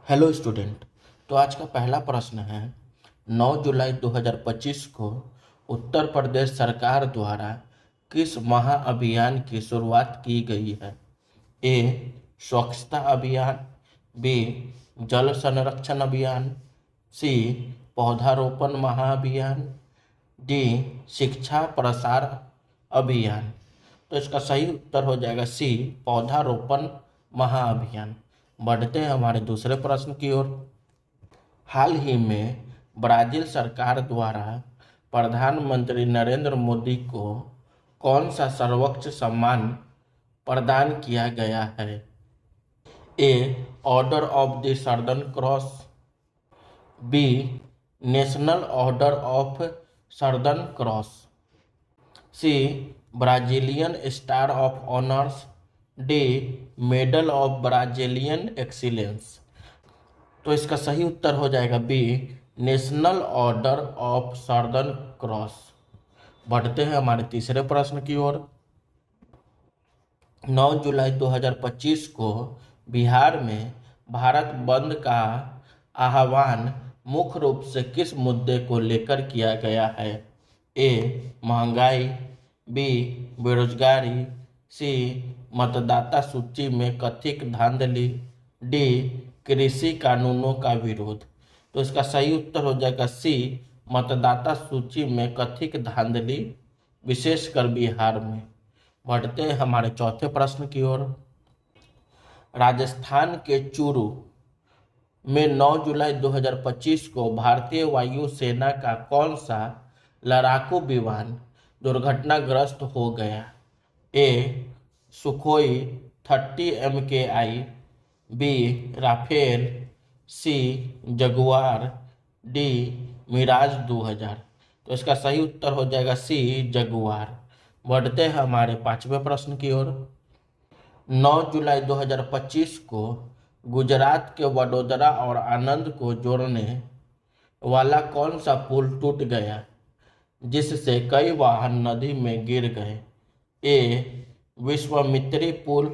Hello student. तो आज का पहला प्रश्न है 9 जुलाई 2025 को उत्तर प्रदेश सरकार द्वारा किस महाअभियान की शुरुआत की गई है। ए स्वच्छता अभियान, बी जल संरक्षण अभियान, सी पौधारोपण महाअभियान, डी शिक्षा प्रसार अभियान। तो इसका सही उत्तर हो जाएगा सी पौधारोपण महाअभियान। बढ़ते हैं हमारे दूसरे प्रश्न की ओर। हाल ही में ब्राजील सरकार द्वारा प्रधानमंत्री नरेंद्र मोदी को कौन सा सर्वोच्च सम्मान प्रदान किया गया है। A order of the southern cross, B national order of southern cross, C Brazilian star of honours, D medal of Brazilian excellence. तो इसका सही उत्तर हो जाएगा B national order of southern cross. बढ़ते हैं हमारे तीसरे प्रश्न की ओर। 9 जुलाई 2025 को बिहार में भारत बंद का आह्वान मुख्य रूप से किस मुद्दे को लेकर किया गया है। ए महंगाई, बी बेरोजगारी, सी मतदाता सूची में कथित धांधली, डी कृषि कानूनों का विरोध। तो इसका सही उत्तर हो जाएगा सी मतदाता सूची में कथित धांधली, विशेषकर बिहार में। बढ़ते हैं हमारे चौथे प्रश्न की ओर। राजस्थान के चूरू में 9 जुलाई 2025 को भारतीय वायु सेना का कौन सा लड़ाकू विमान दुर्घटनाग्रस्त हो गया। ए सुखोई 30 MKI, बी राफेल, सी जगुआर, डी मिराज 2000। तो इसका सही उत्तर हो जाएगा सी जगुआर। बढ़ते हैं हमारे पांचवें प्रश्न की ओर। 9 जुलाई 2025 को गुजरात के वडोदरा और आनंद को जोड़ने वाला कौन सा पुल टूट गया जिससे कई वाहन नदी में गिर गए। ए विश्वामित्री पुल,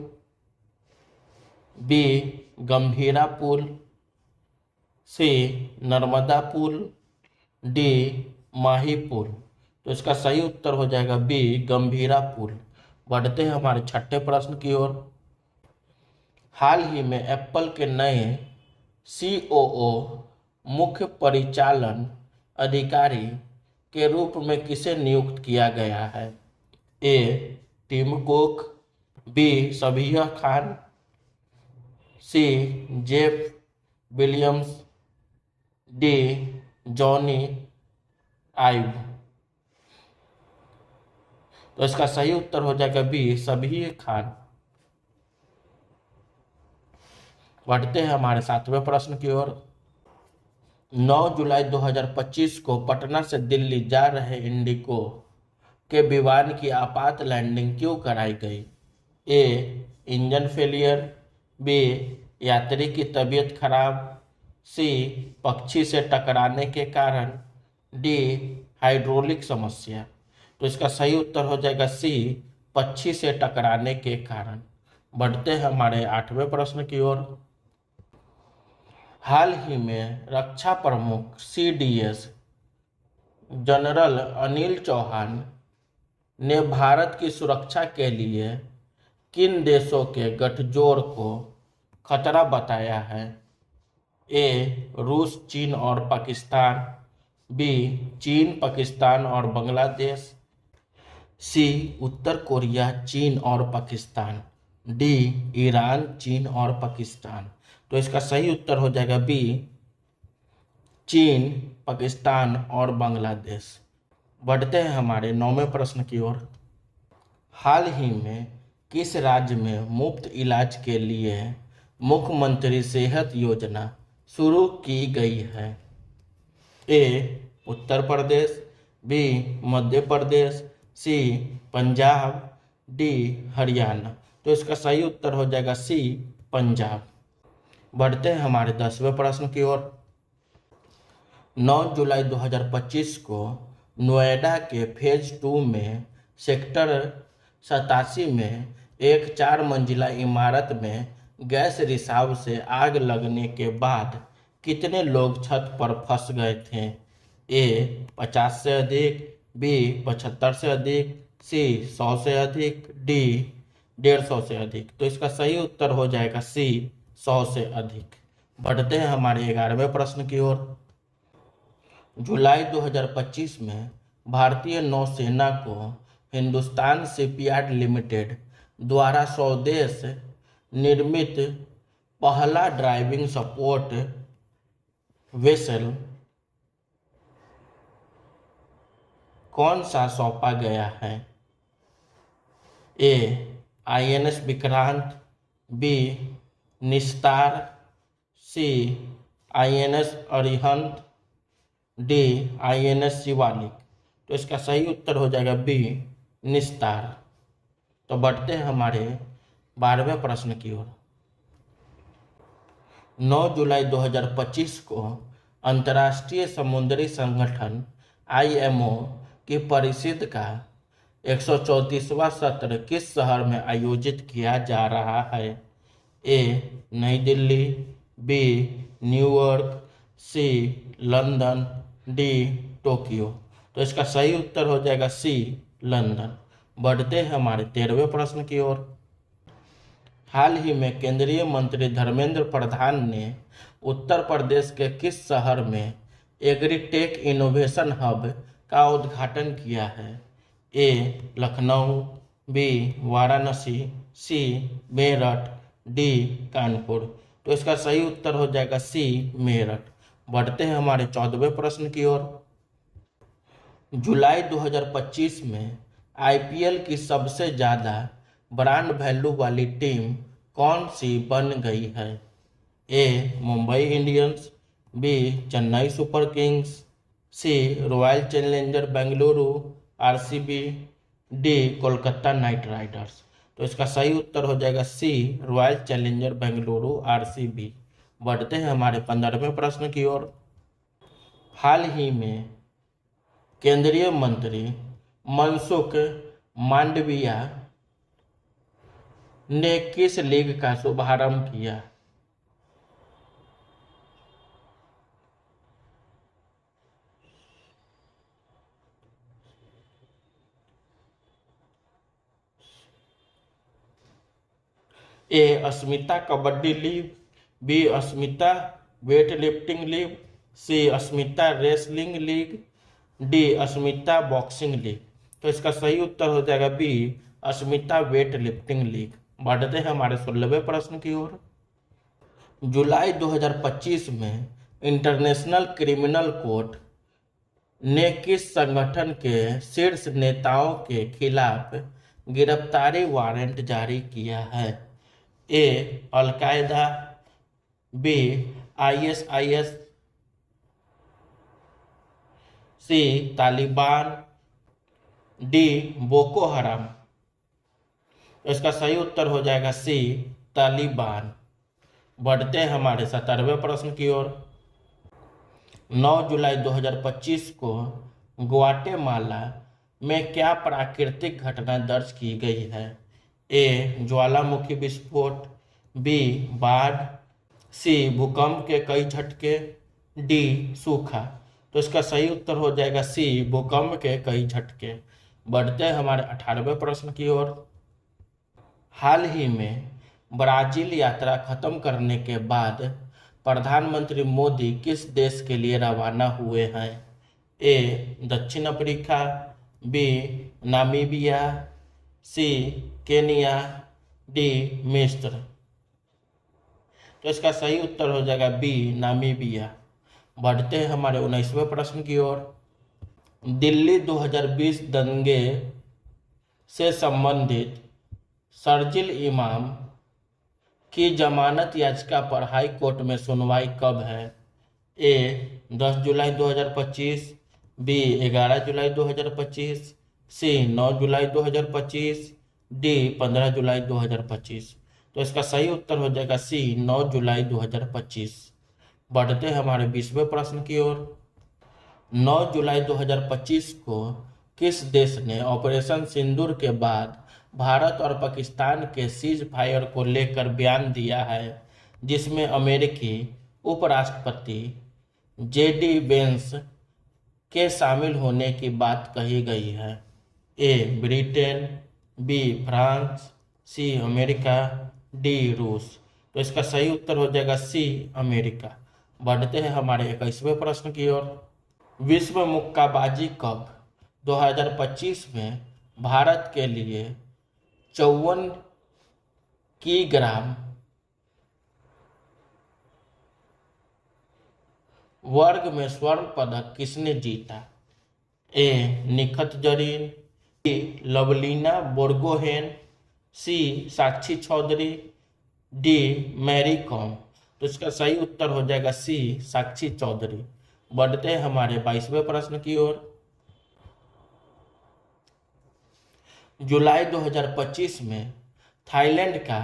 बी गंभीरा पुल, सी नर्मदा पुल, डी माही पुल। तो इसका सही उत्तर हो जाएगा बी गंभीरा पुल। बढ़ते हैं हमारे छठे प्रश्न की ओर। हाल ही में एप्पल के नए COO मुख्य परिचालन अधिकारी के रूप में किसे नियुक्त किया गया है। ए टिम कुक, बी सबिया खान, सी जेफ विलियम्स, डी जॉनी आइव। तो इसका सही उत्तर हो जाएगा बी सबिया खान। बढ़ते हैं हमारे सातवें प्रश्न की ओर। 9 जुलाई 2025 को पटना से दिल्ली जा रहे इंडिगो के विमान की आपात लैंडिंग क्यों कराई गई। ए इंजन फेलियर, बी यात्री की तबीयत खराब, सी पक्षी से टकराने के कारण, डी हाइड्रोलिक समस्या। तो इसका सही उत्तर हो जाएगा सी पक्षी से टकराने के कारण। बढ़ते हैं हमारे आठवें प्रश्न की ओर। हाल ही में रक्षा प्रमुख CDS जनरल अनिल चौहान ने भारत की सुरक्षा के लिए किन देशों के गठजोड़ को खतरा बताया है। ए रूस, चीन और पाकिस्तान, बी चीन, पाकिस्तान और बांग्लादेश, सी उत्तर कोरिया, चीन और पाकिस्तान, डी ईरान, चीन और पाकिस्तान। तो इसका सही उत्तर हो जाएगा बी चीन, पाकिस्तान और बांग्लादेश। बढ़ते हैं हमारे नौवें प्रश्न की ओर। हाल ही में किस राज्य में मुफ्त इलाज के लिए मुख्यमंत्री सेहत योजना शुरू की गई है। ए उत्तर प्रदेश, बी मध्य प्रदेश, सी पंजाब, डी हरियाणा। तो इसका सही उत्तर हो जाएगा सी पंजाब। बढ़ते हैं हमारे 10वें प्रश्न की ओर। 9 जुलाई 2025 को नोएडा के फेज 2 में सेक्टर 87 में एक 4 मंजिला इमारत में गैस रिसाव से आग लगने के बाद कितने लोग छत पर फंस गए थे? ए 50 से अधिक, बी 75 से अधिक, सी 100 से अधिक, डी 150 से अधिक। तो इसका सही उत्तर हो जाएगा सी 100 से अधिक। बढ़ते हैं हमारे 11वें प्रश्न की ओर। जुलाई 2025 में भारतीय नौसेना को हिंदुस्तान शिपयार्ड लिमिटेड द्वारा स्वदेश निर्मित पहला ड्राइविंग सपोर्ट वेसल कौन सा सौंपा गया है? ए INS विक्रांत, बी निस्तार, सी INS Arihant, D INS Shivalik. तो इसका सही उत्तर हो जाएगा बी निस्तार। तो बढ़ते हैं हमारे 12वें प्रश्न की ओर। 9 जुलाई 2025 को अंतर्राष्ट्रीय समुद्री संगठन IMO की परिषद का 134वां सत्र किस शहर में आयोजित किया जा रहा है? ए नई दिल्ली, बी न्यूयॉर्क, सी लंदन, डी टोक्यो। तो इसका सही उत्तर हो जाएगा सी लंदन। बढ़ते हैं हमारे 13वें प्रश्न की ओर। हाल ही में केंद्रीय मंत्री धर्मेंद्र प्रधान ने उत्तर प्रदेश के किस शहर में एग्रीटेक इनोवेशन हब का उद्घाटन किया है? ए लखनऊ, बी वाराणसी, सी मेरठ, डी कानपुर। तो इसका सही उत्तर हो जाएगा सी मेरठ। बढ़ते हैं हमारे 14वें प्रश्न की ओर। जुलाई 2025 में IPL की सबसे ज़्यादा ब्रांड वैल्यू वाली टीम कौन सी बन गई है? A Mumbai Indians, B Chennai super kings, C royal challenger Bengaluru RCB, D Kolkata knight riders. तो इसका सही उत्तर हो जाएगा C royal challenger Bengaluru RCB। बढ़ते हैं हमारे 15वें प्रश्न की ओर। हाल ही में केंद्रीय मंत्री मनसुख मांडविया ने किस लीग का शुभारंभ किया? ए अस्मिता कबड्डी लीग, बी अस्मिता वेट लिफ्टिंग लीग, सी अस्मिता रेसलिंग लीग, डी अस्मिता बॉक्सिंग लीग। तो इसका सही उत्तर हो जाएगा बी अस्मिता वेट लिफ्टिंग लीग। बढ़ते हैं हमारे 16वें प्रश्न की ओर। जुलाई 2025 में इंटरनेशनल क्रिमिनल कोर्ट ने किस संगठन के शीर्ष नेताओं के खिलाफ गिरफ्तारी वारंट जारी किया है? ए अलकायदा, बी ISIS, सी तालिबान, डी बोको हराम। इसका सही उत्तर हो जाएगा सी तालिबान। बढ़ते हैं हमारे 17वें प्रश्न की ओर। 9 जुलाई 2025 को ग्वाटेमाला में क्या प्राकृतिक घटना दर्ज की गई है? ए ज्वालामुखी विस्फोट, बी बाढ़, सी भूकंप के कई झटके, डी सूखा। तो इसका सही उत्तर हो जाएगा सी भूकंप के कई झटके। बढ़ते हैं हमारे 18वें प्रश्न की ओर। हाल ही में ब्राजील यात्रा खत्म करने के बाद प्रधानमंत्री मोदी किस देश के लिए रवाना हुए हैं? ए दक्षिण अफ्रीका, बी नामीबिया, सी केनिया, डी मिस्र। तो इसका सही उत्तर हो जाएगा बी नामीबिया। बढ़ते हैं हमारे 19वें प्रश्न की ओर। दिल्ली 2020 दंगे से संबंधित शर्जील इमाम की जमानत याचिका पर हाई कोर्ट में सुनवाई कब है? ए 10 जुलाई 2025, बी 11 जुलाई 2025, सी 9 जुलाई 2025, डी 15 जुलाई 2025। तो इसका सही उत्तर हो जाएगा सी 9 जुलाई 2025। बढ़ते हैं हमारे 20वें प्रश्न की ओर। 9 जुलाई 2025 को किस देश ने ऑपरेशन सिंदूर के बाद भारत और पाकिस्तान के सीज फायर को लेकर बयान दिया है, जिसमें अमेरिकी उपराष्ट्रपति जेडी वेंस के शामिल होने की बात कही गई है? A Britain, B France, C America, D रूस। तो इसका सही उत्तर हो जाएगा सी अमेरिका। बढ़ते हैं हमारे 21वें प्रश्न की ओर। विश्व मुक्काबाजी कप 2025 में भारत के लिए 54 किलोग्राम वर्ग में स्वर्ण पदक किसने जीता? ए निखत जरीन, बी लवलीना बोर्गोहेन, सी साक्षी चौधरी, डी मैरी कॉम। तो इसका सही उत्तर हो जाएगा सी साक्षी चौधरी। बढ़ते हैं हमारे 22वें प्रश्न की ओर। जुलाई 2025 में थाईलैंड का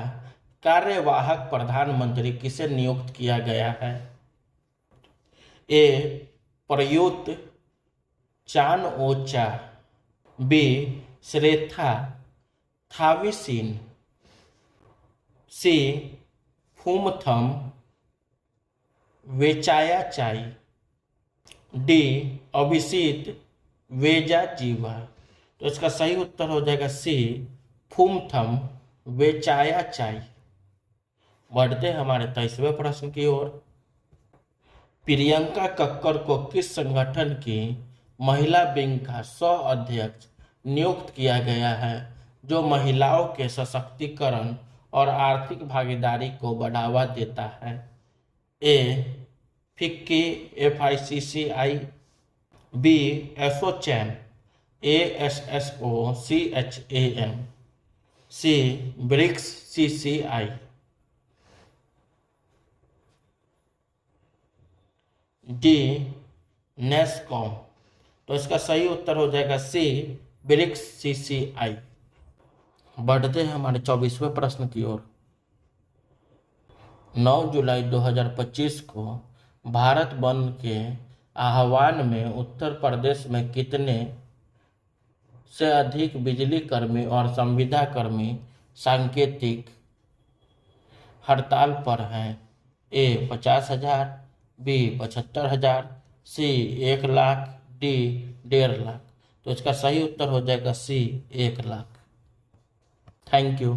कार्यवाहक प्रधानमंत्री किसे नियुक्त किया गया है? ए प्रयुत चान ओ चा, बी श्रेथा थाविसिन, सी फूमथम वेचायाचाई, डी अभिषित वेजाजीवा। तो इसका सही उत्तर हो जाएगा सी फूमथम वेचायाचाई। बढ़ते हमारे 23वें प्रश्न की ओर। प्रियंका कक्कर को किस संगठन की महिला विंग का सह अध्यक्ष नियुक्त किया गया है, जो महिलाओं के सशक्तिकरण और आर्थिक भागीदारी को बढ़ावा देता है? A FICCI FICCI, B ASSOCHAM ASSOCHAM, C BRICS CCI, D NASSCOM. तो इसका सही उत्तर हो जाएगा सी ब्रिक्स CCI। बढ़ते हैं हमारे 24वें प्रश्न की ओर। 9 जुलाई 2025 को भारत बंद के आह्वान में उत्तर प्रदेश में कितने से अधिक बिजली कर्मी और संविदा कर्मी सांकेतिक हड़ताल पर हैं? ए 50,000, बी 75,000, सी 1 लाख, डी 1.5 लाख। तो इसका सही उत्तर हो जाएगा सी 1 लाख। Thank you.